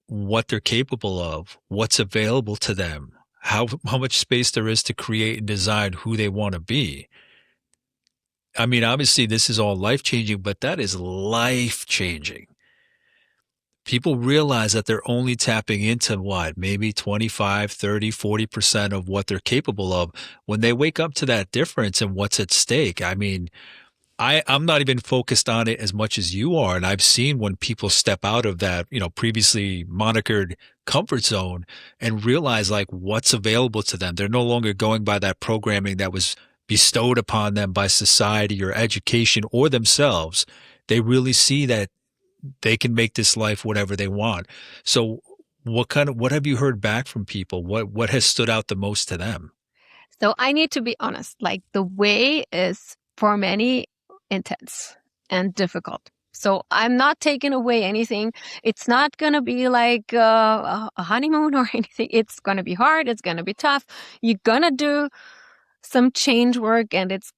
what they're capable of, what's available to them, how much space there is to create and design who they want to be. I mean, obviously this is all life-changing, but that is life-changing. People realize that they're only tapping into what, maybe 25, 30, 40% of what they're capable of. When they wake up to that difference and what's at stake, I mean, I'm not even focused on it as much as you are. And I've seen when people step out of that, previously monikered comfort zone and realize like what's available to them. They're no longer going by that programming that was bestowed upon them by society or education or themselves. They really see that they can make this life whatever they want. So what have you heard back from people? What has stood out the most to them? So I need to be honest, like the way is for many intense and difficult. So I'm not taking away anything. It's not going to be like a honeymoon or anything. It's going to be hard. It's going to be tough. You're going to do some change work, and it's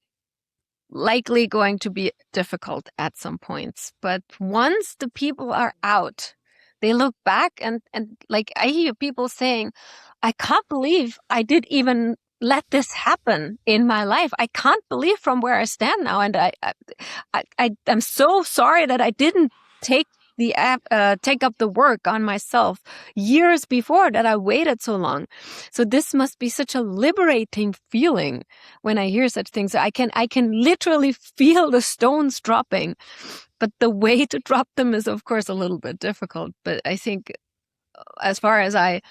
likely going to be difficult at some points. But once the people are out, they look back and like I hear people saying, I can't believe I did even let this happen in my life. I can't believe from where I stand now. And I'm so sorry that I didn't take take up the work on myself years before, that I waited so long. So this must be such a liberating feeling when I hear such things. I can literally feel the stones dropping, but the way to drop them is of course a little bit difficult. But I think as far as I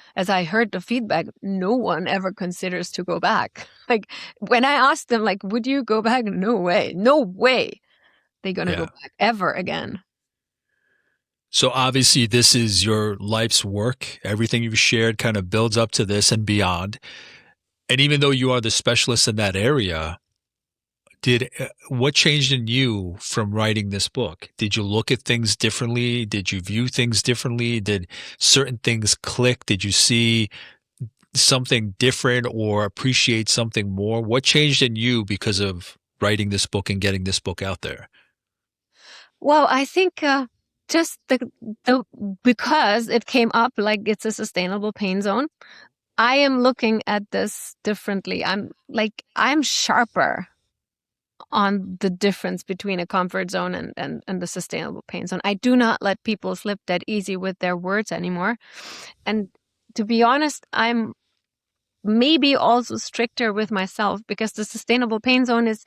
heard the feedback, no one ever considers to go back. Like when I asked them, like, would you go back? No way they're gonna go back ever again. So obviously this is your life's work. Everything you've shared kind of builds up to this and beyond. And even though you are the specialist in that area, did what changed in you from writing this book? Did you look at things differently? Did you view things differently? Did certain things click? Did you see something different or appreciate something more? What changed in you because of writing this book and getting this book out there? Well, I think just the because it came up like it's a sustainable pain zone, I am looking at this differently. I'm sharper on the difference between a comfort zone and the sustainable pain zone. I do not let people slip that easy with their words anymore. And to be honest, I'm maybe also stricter with myself, because the sustainable pain zone is,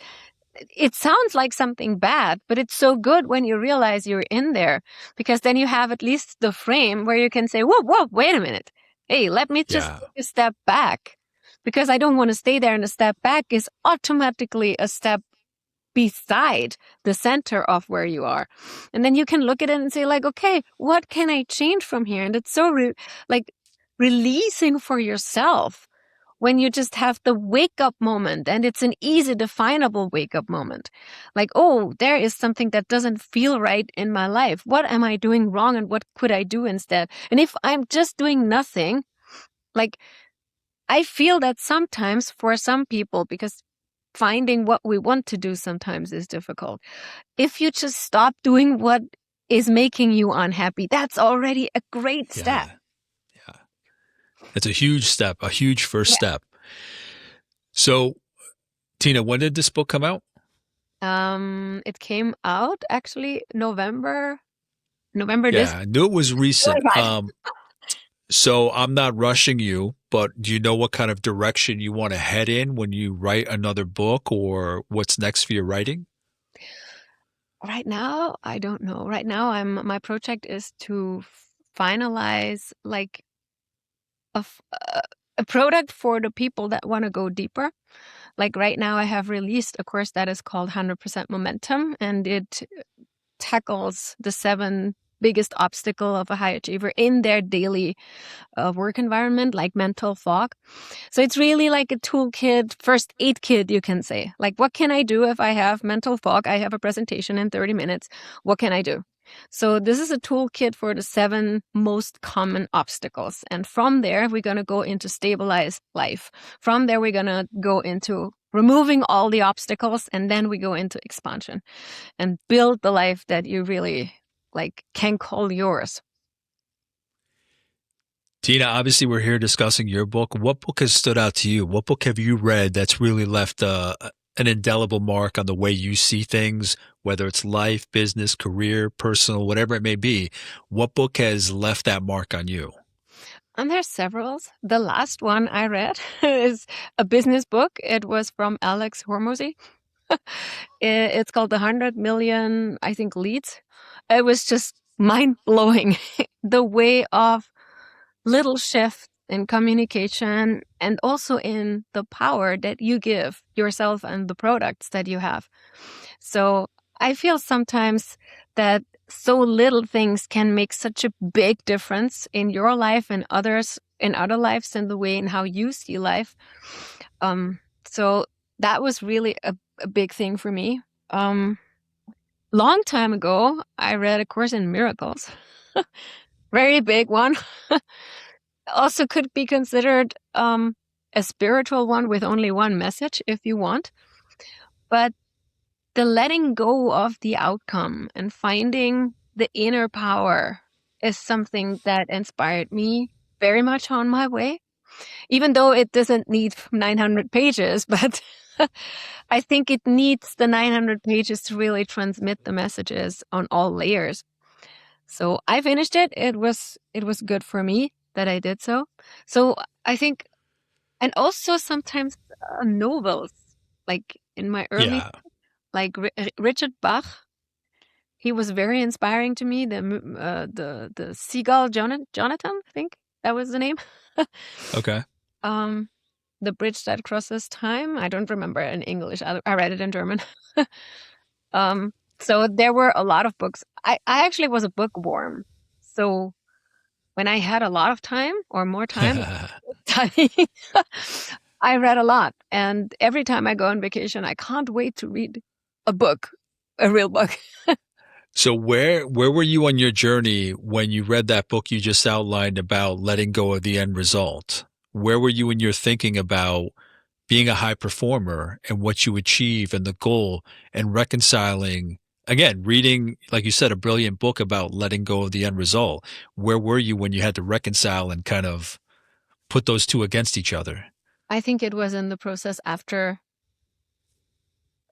it sounds like something bad, but it's so good when you realize you're in there, because then you have at least the frame where you can say, whoa, wait a minute. Hey, let me just take a step back, because I don't want to stay there. And a step back is automatically a step beside the center of where you are. And then you can look at it and say like, okay, what can I change from here? And it's so like releasing for yourself when you just have the wake up moment, and it's an easy definable wake up moment. Like, oh, there is something that doesn't feel right in my life. What am I doing wrong and what could I do instead? And if I'm just doing nothing, like, I feel that sometimes for some people, because finding what we want to do sometimes is difficult. If you just stop doing what is making you unhappy, that's already a great step. Yeah. Yeah. It's a huge step, a huge first Yeah. step. So, Tina, when did this book come out? It came out actually November this Yeah, I knew it was recent. 25. So I'm not rushing you, but do you know what kind of direction you want to head in when you write another book or what's next for your writing? Right now, I don't know. Right now, my project is to finalize like a product for the people that want to go deeper. Like right now, I have released a course that is called 100% Momentum, and it tackles the 7 biggest obstacle of a high achiever in their daily work environment, like mental fog. So it's really like a toolkit, first aid kit, you can say. Like, what can I do if I have mental fog? I have a presentation in 30 minutes. What can I do? So this is a toolkit for the 7 most common obstacles. And from there, we're going to go into stabilize life. From there, we're going to go into removing all the obstacles. And then we go into expansion and build the life that you really like can call yours. Tina, obviously we're here discussing your book. What book has stood out to you? What book have you read that's really left an indelible mark on the way you see things, whether it's life, business, career, personal, whatever it may be? What book has left that mark on you? And there's several. The last one I read is a business book. It was from Alex Hormozy. It's called The 100 Million, I think, Leads. It was just mind blowing. The way of little shift in communication and also in the power that you give yourself and the products that you have. So I feel sometimes that so little things can make such a big difference in your life and others in other lives and the way in how you see life. So that was really a big thing for me. Long time ago, I read A Course in Miracles. Very big one. Also could be considered a spiritual one with only one message if you want. But the letting go of the outcome and finding the inner power is something that inspired me very much on my way, even though it doesn't need 900 pages, but I think it needs the 900 pages to really transmit the messages on all layers. So I finished it. It was good for me that I did so. So I think, and also sometimes novels, like in my early, Yeah. like Richard Bach. He was very inspiring to me. The seagull Jonathan, I think that was the name. Okay. um, the bridge that crosses time. I don't remember in English. I read it in German. um, so there were a lot of books. I actually was a bookworm. So when I had a lot of time or more time studying, I read a lot. And every time I go on vacation, I can't wait to read a book, a real book. So where were you on your journey when you read that book you just outlined about letting go of the end result? Where were you in your thinking about being a high performer and what you achieve and the goal and reconciling? Again, reading, like you said, a brilliant book about letting go of the end result. Where were you when you had to reconcile and kind of put those two against each other? I think it was in the process after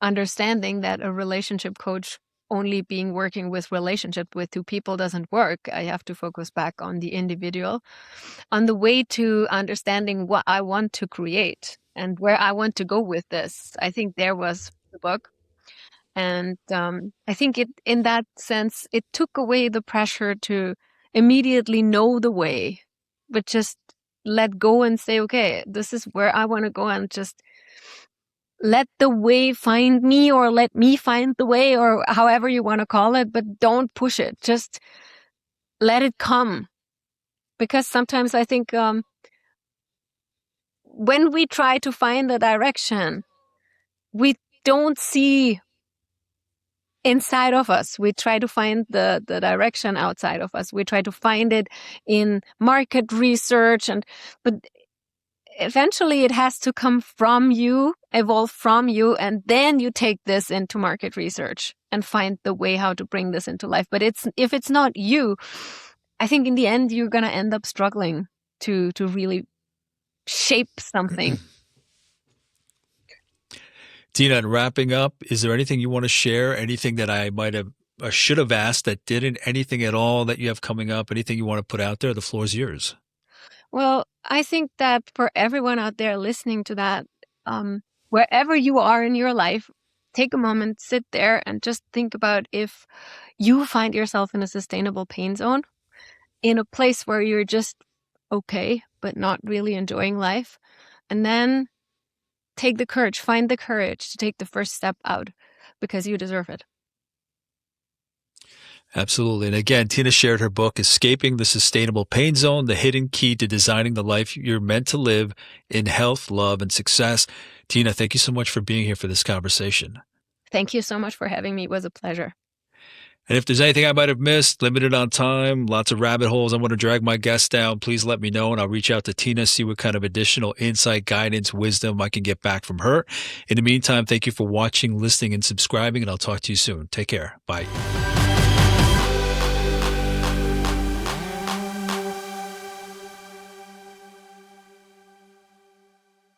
understanding that a relationship coach only being working with relationship with 2 people doesn't work. I have to focus back on the individual, on the way to understanding what I want to create and where I want to go with this. I think there was the book. And I think it, in that sense, it took away the pressure to immediately know the way, but just let go and say, okay, this is where I want to go, and just let the way find me, or let me find the way, or however you want to call it, but don't push it. Just let it come. Because sometimes I think when we try to find the direction, we don't see inside of us. We try to find the direction outside of us. We try to find it in market research, but eventually it has to come from you, evolve from you, and then you take this into market research and find the way how to bring this into life. But if it's not you, I think in the end you're gonna end up struggling to really shape something. Tina, in wrapping up, is there anything you want to share? Anything that I might have or should have asked that didn't? Anything at all that you have coming up? Anything you want to put out there? The floor is yours. Well, I think that for everyone out there listening to that, wherever you are in your life, take a moment, sit there, and just think about if you find yourself in a sustainable pain zone, in a place where you're just okay, but not really enjoying life. And then find the courage to take the first step out, because you deserve it. Absolutely. And again, Tina shared her book, Escaping the Sustainable Pain Zone, The Hidden Key to Designing the Life You're Meant to Live in Health, Love, and Success. Tina, thank you so much for being here for this conversation. Thank you so much for having me. It was a pleasure. And if there's anything I might have missed, limited on time, lots of rabbit holes I want to drag my guests down, please let me know and I'll reach out to Tina, see what kind of additional insight, guidance, wisdom I can get back from her. In the meantime, thank you for watching, listening, and subscribing, and I'll talk to you soon. Take care. Bye.